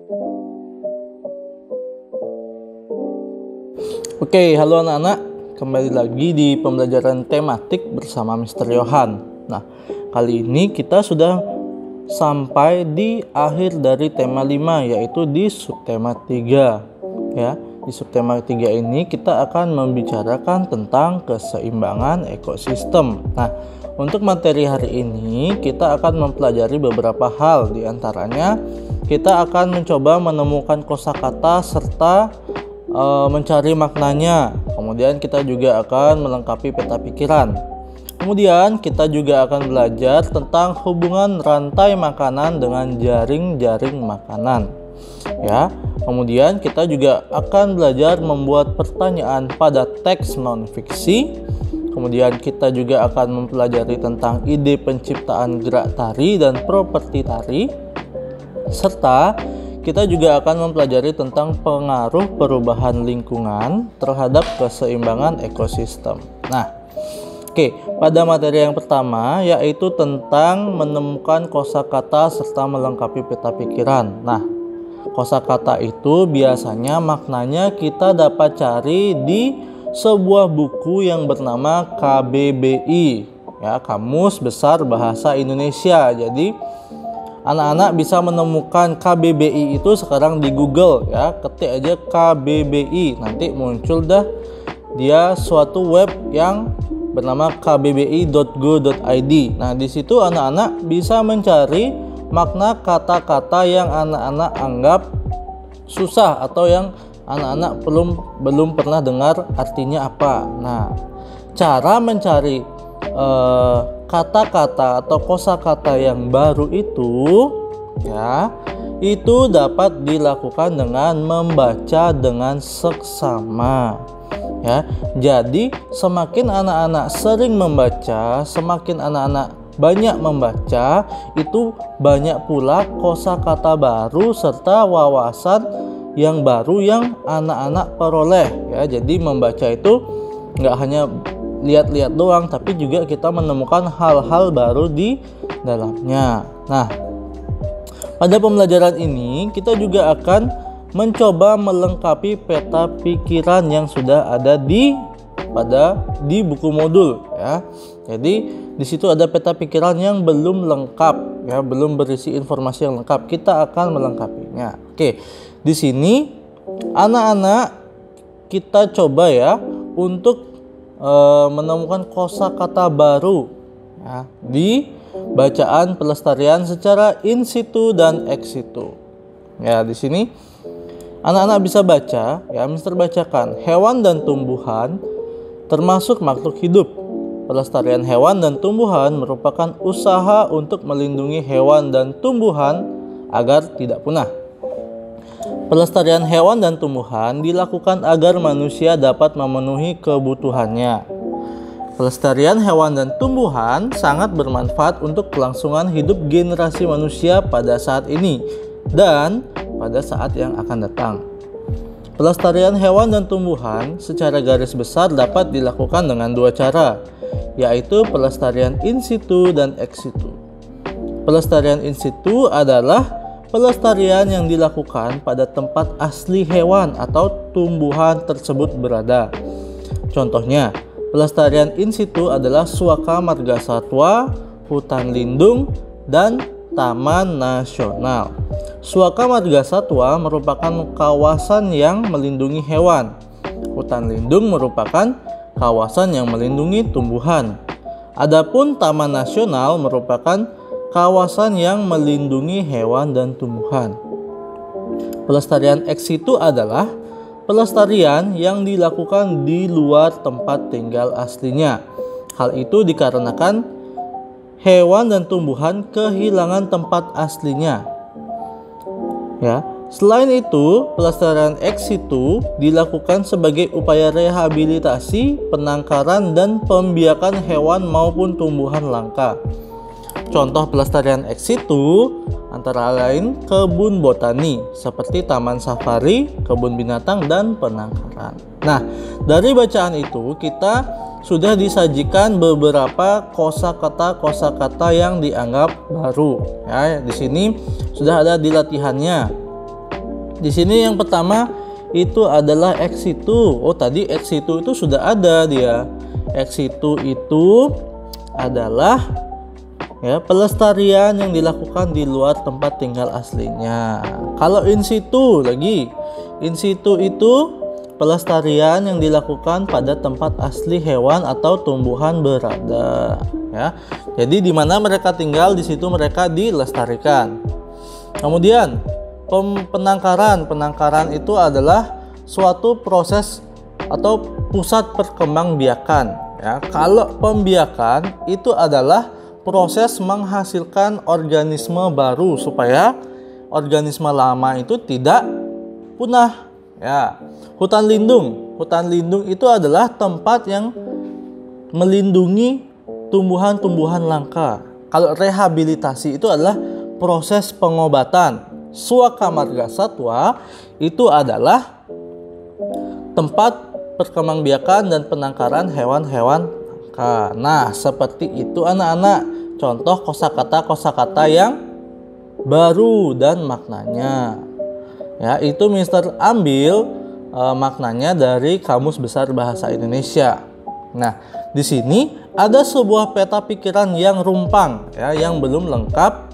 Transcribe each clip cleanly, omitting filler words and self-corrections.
Oke, halo anak-anak. Kembali lagi di pembelajaran tematik bersama Mr. Yohan. Nah, kali ini kita sudah sampai di akhir dari tema 5, yaitu di subtema 3. Ya, di subtema 3 ini kita akan membicarakan tentang keseimbangan ekosistem. Nah, untuk materi hari ini kita akan mempelajari beberapa hal. Di antaranya kita akan mencoba menemukan kosakata serta mencari maknanya. Kemudian kita juga akan melengkapi peta pikiran. Kemudian kita juga akan belajar tentang hubungan rantai makanan dengan jaring-jaring makanan. Ya. Kemudian kita juga akan belajar membuat pertanyaan pada teks non-fiksi. Kemudian kita juga akan mempelajari tentang ide penciptaan gerak tari dan properti tari. Serta kita juga akan mempelajari tentang pengaruh perubahan lingkungan terhadap keseimbangan ekosistem. Nah, oke, pada materi yang pertama yaitu tentang menemukan kosakata serta melengkapi peta pikiran. Nah, kosakata itu biasanya maknanya kita dapat cari di sebuah buku yang bernama KBBI, ya, Kamus Besar Bahasa Indonesia. Jadi anak-anak bisa menemukan KBBI itu sekarang di Google, ya, ketik aja KBBI, nanti muncul dah dia suatu web yang bernama kbbi.go.id. Nah, di situ anak-anak bisa mencari makna kata-kata yang anak-anak anggap susah atau yang anak-anak belum pernah dengar artinya apa. Nah, cara mencari kata-kata atau kosakata yang baru itu, ya, itu dapat dilakukan dengan membaca dengan seksama. Ya, jadi semakin anak-anak sering membaca, semakin anak-anak banyak membaca, itu banyak pula kosakata baru serta wawasan yang baru yang anak-anak peroleh. Ya, jadi membaca itu nggak hanya lihat-lihat doang, tapi juga kita menemukan hal-hal baru di dalamnya. Nah, pada pembelajaran ini kita juga akan mencoba melengkapi peta pikiran yang sudah ada di buku modul, ya. Jadi di situ ada peta pikiran yang belum lengkap, ya, belum berisi informasi yang lengkap. Kita akan melengkapinya. Oke, di sini anak-anak kita coba ya untuk menemukan kosakata baru, ya, di bacaan pelestarian secara in situ dan ex situ. Ya, di sini anak-anak bisa baca, ya, Mister bacakan. Hewan dan tumbuhan termasuk makhluk hidup. Pelestarian hewan dan tumbuhan merupakan usaha untuk melindungi hewan dan tumbuhan agar tidak punah. Pelestarian hewan dan tumbuhan dilakukan agar manusia dapat memenuhi kebutuhannya. Pelestarian hewan dan tumbuhan sangat bermanfaat untuk kelangsungan hidup generasi manusia pada saat ini dan pada saat yang akan datang. Pelestarian hewan dan tumbuhan secara garis besar dapat dilakukan dengan dua cara, yaitu pelestarian in situ dan ex situ. Pelestarian in situ adalah pelestarian yang dilakukan pada tempat asli hewan atau tumbuhan tersebut berada. Contohnya, pelestarian in situ adalah suaka marga satwa, hutan lindung, dan taman nasional. Suaka marga satwa merupakan kawasan yang melindungi hewan. Hutan lindung merupakan kawasan yang melindungi tumbuhan. Adapun taman nasional merupakan kawasan yang melindungi hewan dan tumbuhan. Pelestarian ex situ adalah pelestarian yang dilakukan di luar tempat tinggal aslinya. Hal itu dikarenakan hewan dan tumbuhan kehilangan tempat aslinya. Ya, selain itu, pelestarian ex situ dilakukan sebagai upaya rehabilitasi, penangkaran, dan pembiakan hewan maupun tumbuhan langka. Contoh pelestarian ex situ antara lain kebun botani seperti taman safari, kebun binatang, dan penangkaran. Nah, dari bacaan itu kita sudah disajikan beberapa kosakata yang dianggap baru. Ya, di sini sudah ada di latihannya. Di sini yang pertama itu adalah ex situ. Oh, tadi ex situ itu sudah ada dia. Ex situ itu adalah ya pelestarian yang dilakukan di luar tempat tinggal aslinya. Kalau in situ lagi, in situ itu pelestarian yang dilakukan pada tempat asli hewan atau tumbuhan berada. Ya, jadi di mana mereka tinggal di situ mereka dilestarikan. Kemudian penangkaran itu adalah suatu proses atau pusat perkembangbiakan. Ya, kalau pembiakan itu adalah proses menghasilkan organisme baru supaya organisme lama itu tidak punah. Ya, hutan lindung itu adalah tempat yang melindungi tumbuhan-tumbuhan langka. Kalau rehabilitasi itu adalah proses pengobatan. Suaka marga satwa itu adalah tempat perkembangbiakan dan penangkaran hewan-hewan langka. Nah, seperti itu anak-anak. Contoh kosakata yang baru dan maknanya. Ya, itu Mister ambil maknanya dari Kamus Besar Bahasa Indonesia. Nah, di sini ada sebuah peta pikiran yang rumpang, ya, yang belum lengkap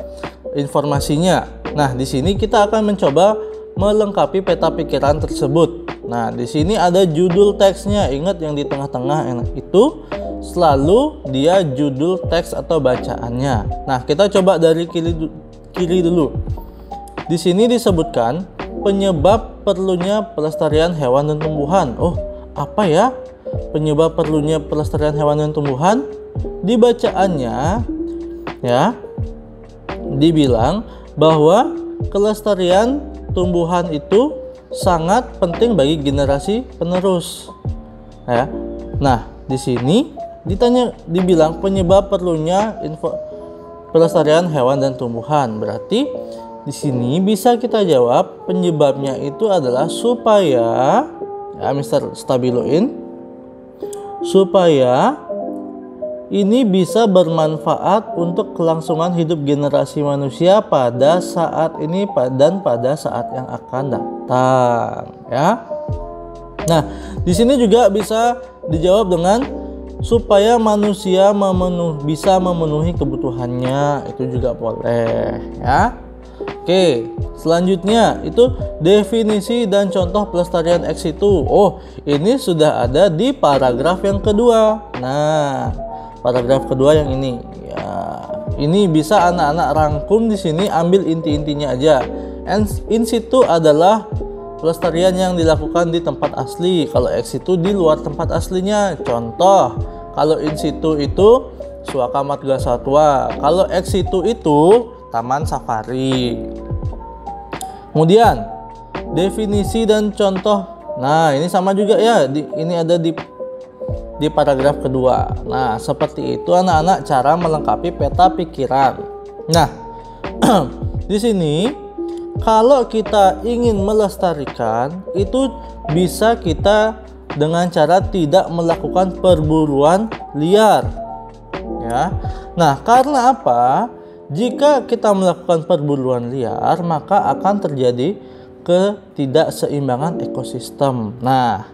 informasinya. Nah, di sini kita akan mencoba melengkapi peta pikiran tersebut. Nah, di sini ada judul teksnya. Ingat yang di tengah-tengah itu selalu dia judul teks atau bacaannya. Nah, kita coba dari kiri dulu. Di sini disebutkan penyebab perlunya pelestarian hewan dan tumbuhan. Oh, apa ya penyebab perlunya pelestarian hewan dan tumbuhan? Di bacaannya ya dibilang bahwa kelestarian tumbuhan itu sangat penting bagi generasi penerus. Ya. Nah, di sini dibilang penyebab perlunya pelestarian hewan dan tumbuhan. Berarti di sini bisa kita jawab penyebabnya itu adalah supaya ya Mr. Stabiloin, supaya ini bisa bermanfaat untuk kelangsungan hidup generasi manusia pada saat ini dan pada saat yang akan datang, ya. Nah, di sini juga bisa dijawab dengan supaya manusia bisa memenuhi kebutuhannya, itu juga boleh, ya. Oke, selanjutnya itu definisi dan contoh pelestarian ex situ. Oh, ini sudah ada di paragraf yang kedua. Nah, paragraf kedua yang ini. Ya, ini bisa anak-anak rangkum di sini, ambil inti-intinya aja. In situ adalah pelestarian yang dilakukan di tempat asli. Kalau ex situ di luar tempat aslinya. Contoh, kalau in situ itu suaka marga satwa. Kalau ex situ itu taman safari. Kemudian definisi dan contoh. Nah, ini sama juga ya. Ini ada di paragraf kedua. Nah, seperti itu anak-anak cara melengkapi peta pikiran. Nah, di sini kalau kita ingin melestarikan itu bisa kita dengan cara tidak melakukan perburuan liar. Ya. Nah, karena apa? Jika kita melakukan perburuan liar, maka akan terjadi ketidakseimbangan ekosistem. Nah,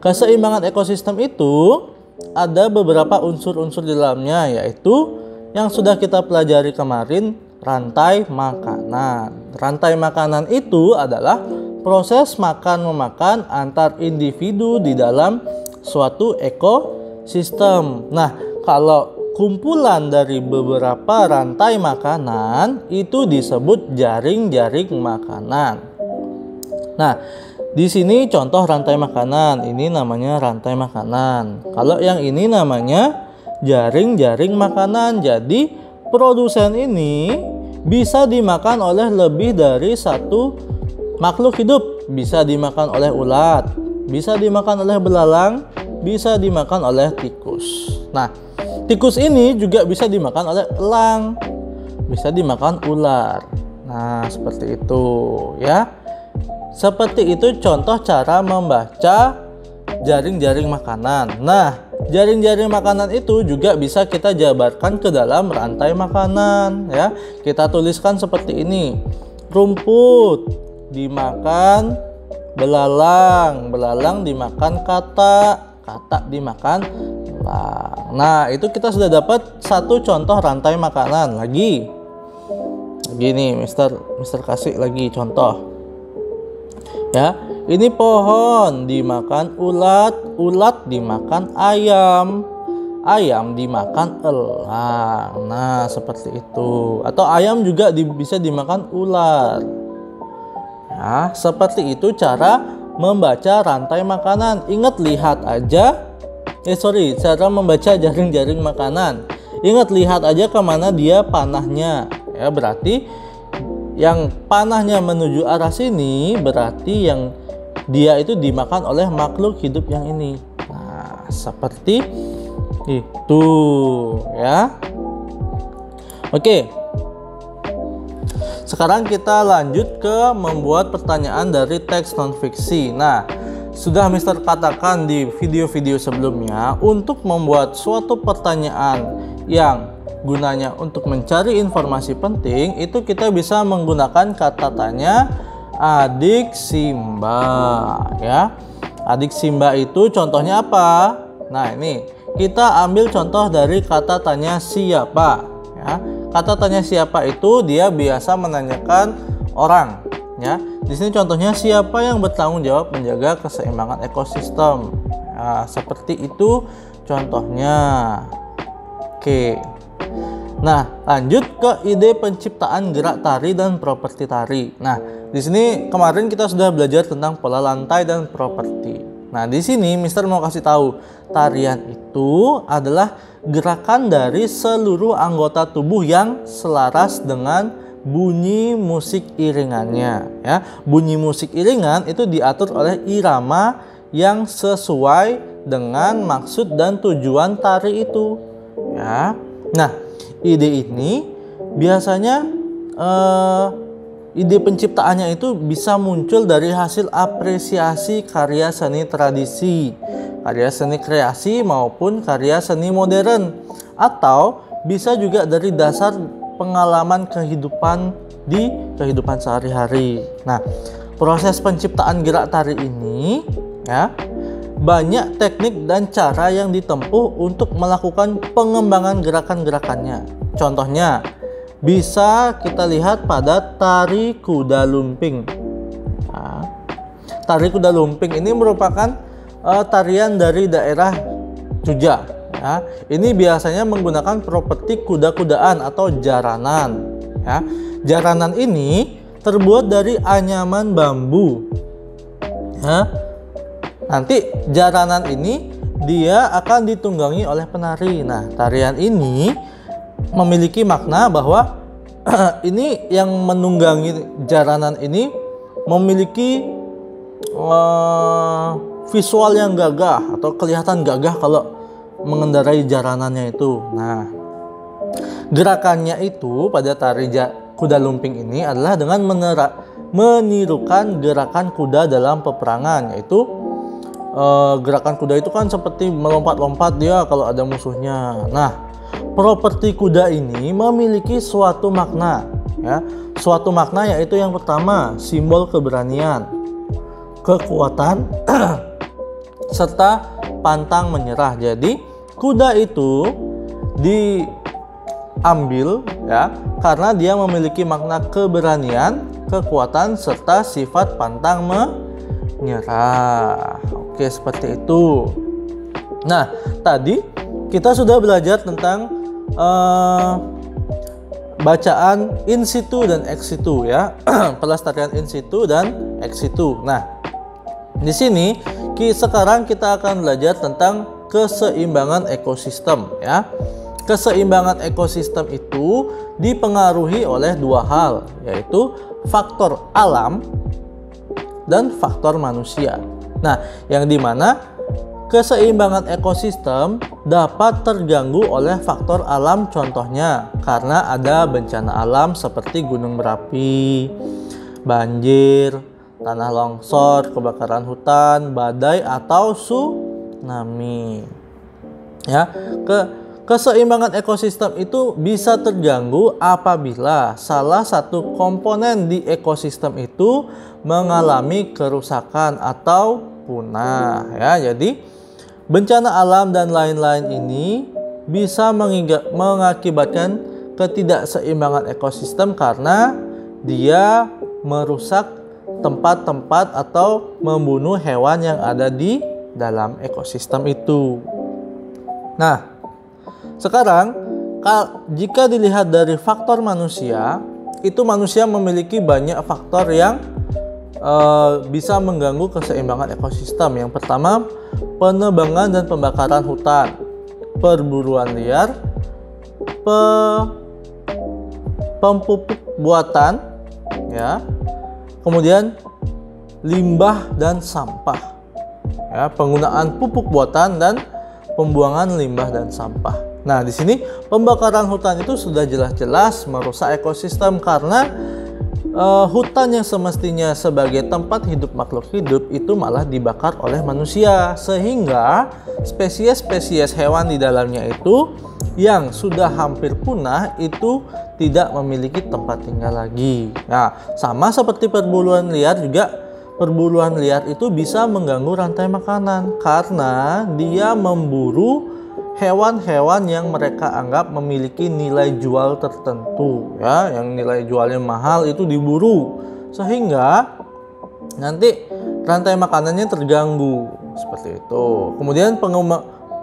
keseimbangan ekosistem itu ada beberapa unsur-unsur di dalamnya, yaitu yang sudah kita pelajari kemarin, rantai makanan. Rantai makanan itu adalah proses makan-memakan antar individu di dalam suatu ekosistem. Nah, kalau kumpulan dari beberapa rantai makanan itu disebut jaring-jaring makanan. Nah, di sini contoh rantai makanan, ini namanya rantai makanan. Kalau yang ini namanya jaring-jaring makanan. Jadi produsen ini bisa dimakan oleh lebih dari satu makhluk hidup. Bisa dimakan oleh ulat, bisa dimakan oleh belalang, bisa dimakan oleh tikus. Nah, tikus ini juga bisa dimakan oleh elang, bisa dimakan ular. Nah, seperti itu ya. Seperti itu contoh cara membaca jaring-jaring makanan. Nah, jaring-jaring makanan itu juga bisa kita jabarkan ke dalam rantai makanan ya. Kita tuliskan seperti ini. Rumput, dimakan belalang, belalang dimakan katak, katak dimakan elang. Nah, itu kita sudah dapat satu contoh rantai makanan. Lagi nih, Mister kasih lagi contoh. Ya, ini pohon dimakan ulat, ulat dimakan ayam, ayam dimakan elang. Nah, seperti itu. Atau ayam juga bisa dimakan ular. Nah, seperti itu cara membaca rantai makanan. Ingat, lihat aja. Cara membaca jaring-jaring makanan. Ingat, lihat aja kemana dia panahnya. Ya, berarti yang panahnya menuju arah sini, berarti yang dia itu dimakan oleh makhluk hidup yang ini. Nah, seperti itu ya. Oke. Sekarang kita lanjut ke membuat pertanyaan dari teks non-fiksi. Nah, sudah Mister katakan di video-video sebelumnya, untuk membuat suatu pertanyaan yang gunanya untuk mencari informasi penting, itu kita bisa menggunakan kata tanya adik Simba ya. Adik Simba itu contohnya apa? Nah, ini kita ambil contoh dari kata tanya siapa ya. Kata tanya siapa itu dia biasa menanyakan orang ya. Di sini contohnya, siapa yang bertanggung jawab menjaga keseimbangan ekosistem. Nah, seperti itu contohnya. Oke. Nah, lanjut ke ide penciptaan gerak tari dan properti tari. Nah, di sini kemarin kita sudah belajar tentang pola lantai dan properti. Nah, di sini Mister mau kasih tahu, tarian itu adalah gerakan dari seluruh anggota tubuh yang selaras dengan bunyi musik iringannya ya. Bunyi musik iringan itu diatur oleh irama yang sesuai dengan maksud dan tujuan tari itu ya. Nah, ide ini biasanya ide penciptaannya itu bisa muncul dari hasil apresiasi karya seni tradisi, karya seni kreasi maupun karya seni modern, atau bisa juga dari dasar pengalaman kehidupan di kehidupan sehari-hari. Nah, proses penciptaan gerak tari ini ya, banyak teknik dan cara yang ditempuh untuk melakukan pengembangan gerakan-gerakannya. Contohnya bisa kita lihat pada tari kuda lumping. Nah, tari kuda lumping ini merupakan tarian dari daerah Jogja ya. Ini biasanya menggunakan properti kuda-kudaan atau jaranan ya. Jaranan ini terbuat dari anyaman bambu ya. Nanti jaranan ini dia akan ditunggangi oleh penari. Nah, tarian ini memiliki makna bahwa ini yang menunggangi jaranan ini memiliki visual yang gagah atau kelihatan gagah kalau mengendarai jaranannya itu. Nah, gerakannya itu pada tari kuda lumping ini adalah dengan menirukan gerakan kuda dalam peperangan, yaitu gerakan kuda itu kan seperti melompat-lompat dia kalau ada musuhnya. Nah, properti kuda ini memiliki suatu makna ya. Suatu makna yaitu yang pertama, simbol keberanian, kekuatan serta pantang menyerah. Jadi kuda itu diambil ya karena dia memiliki makna keberanian, kekuatan serta sifat pantang menyerah. Oke, seperti itu. Nah, tadi kita sudah belajar tentang bacaan in situ dan ex situ ya. Pelestarian in situ dan ex situ. Nah, di sini sekarang kita akan belajar tentang keseimbangan ekosistem ya. Keseimbangan ekosistem itu dipengaruhi oleh dua hal, yaitu faktor alam dan faktor manusia. Nah, yang dimana keseimbangan ekosistem dapat terganggu oleh faktor alam, contohnya karena ada bencana alam seperti gunung berapi, banjir, tanah longsor, kebakaran hutan, badai atau tsunami. Ya, Keseimbangan ekosistem itu bisa terganggu apabila salah satu komponen di ekosistem itu mengalami kerusakan atau punah ya. Jadi bencana alam dan lain-lain ini bisa mengakibatkan ketidakseimbangan ekosistem karena dia merusak tempat-tempat atau membunuh hewan yang ada di dalam ekosistem itu. Nah, sekarang, jika dilihat dari faktor manusia, itu manusia memiliki banyak faktor yang bisa mengganggu keseimbangan ekosistem. Yang pertama, penebangan dan pembakaran hutan, perburuan liar, pempupuk buatan, ya, kemudian limbah dan sampah, ya, penggunaan pupuk buatan dan pembuangan limbah dan sampah. Nah, di sini pembakaran hutan itu sudah jelas-jelas merusak ekosistem karena hutan yang semestinya sebagai tempat hidup makhluk hidup itu malah dibakar oleh manusia, sehingga spesies-spesies hewan di dalamnya itu yang sudah hampir punah itu tidak memiliki tempat tinggal lagi. Nah, sama seperti perburuan liar juga, perburuan liar itu bisa mengganggu rantai makanan karena dia memburu hewan-hewan yang mereka anggap memiliki nilai jual tertentu, ya, yang nilai jualnya mahal itu diburu, sehingga nanti rantai makanannya terganggu seperti itu. Kemudian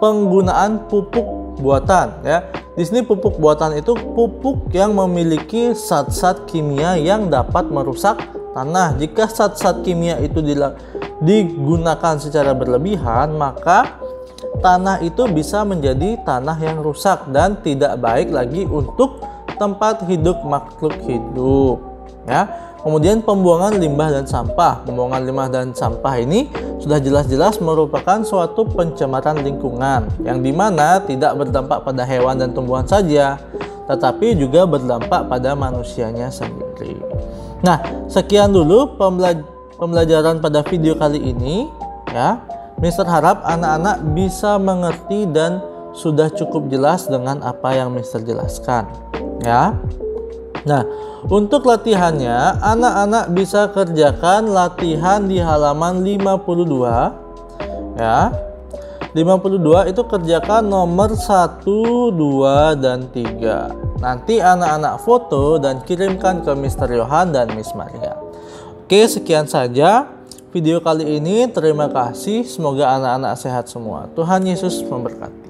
penggunaan pupuk buatan, ya. Di sini pupuk buatan itu pupuk yang memiliki zat-zat kimia yang dapat merusak tanah. Jika zat-zat kimia itu digunakan secara berlebihan, maka tanah itu bisa menjadi tanah yang rusak dan tidak baik lagi untuk tempat hidup makhluk hidup, ya. Kemudian pembuangan limbah dan sampah. Pembuangan limbah dan sampah ini sudah jelas-jelas merupakan suatu pencemaran lingkungan yang dimana tidak berdampak pada hewan dan tumbuhan saja, tetapi juga berdampak pada manusianya sendiri. Nah, sekian dulu pembelajaran pada video kali ini, ya. Mister harap anak-anak bisa mengerti dan sudah cukup jelas dengan apa yang Mister jelaskan, ya. Nah, untuk latihannya, anak-anak bisa kerjakan latihan di halaman 52, ya. 52 itu kerjakan nomor 1, 2, dan 3. Nanti anak-anak foto dan kirimkan ke Mister Yohan dan Miss Maria. Oke, sekian saja video kali ini. Terima kasih. Semoga anak-anak sehat semua. Tuhan Yesus memberkati.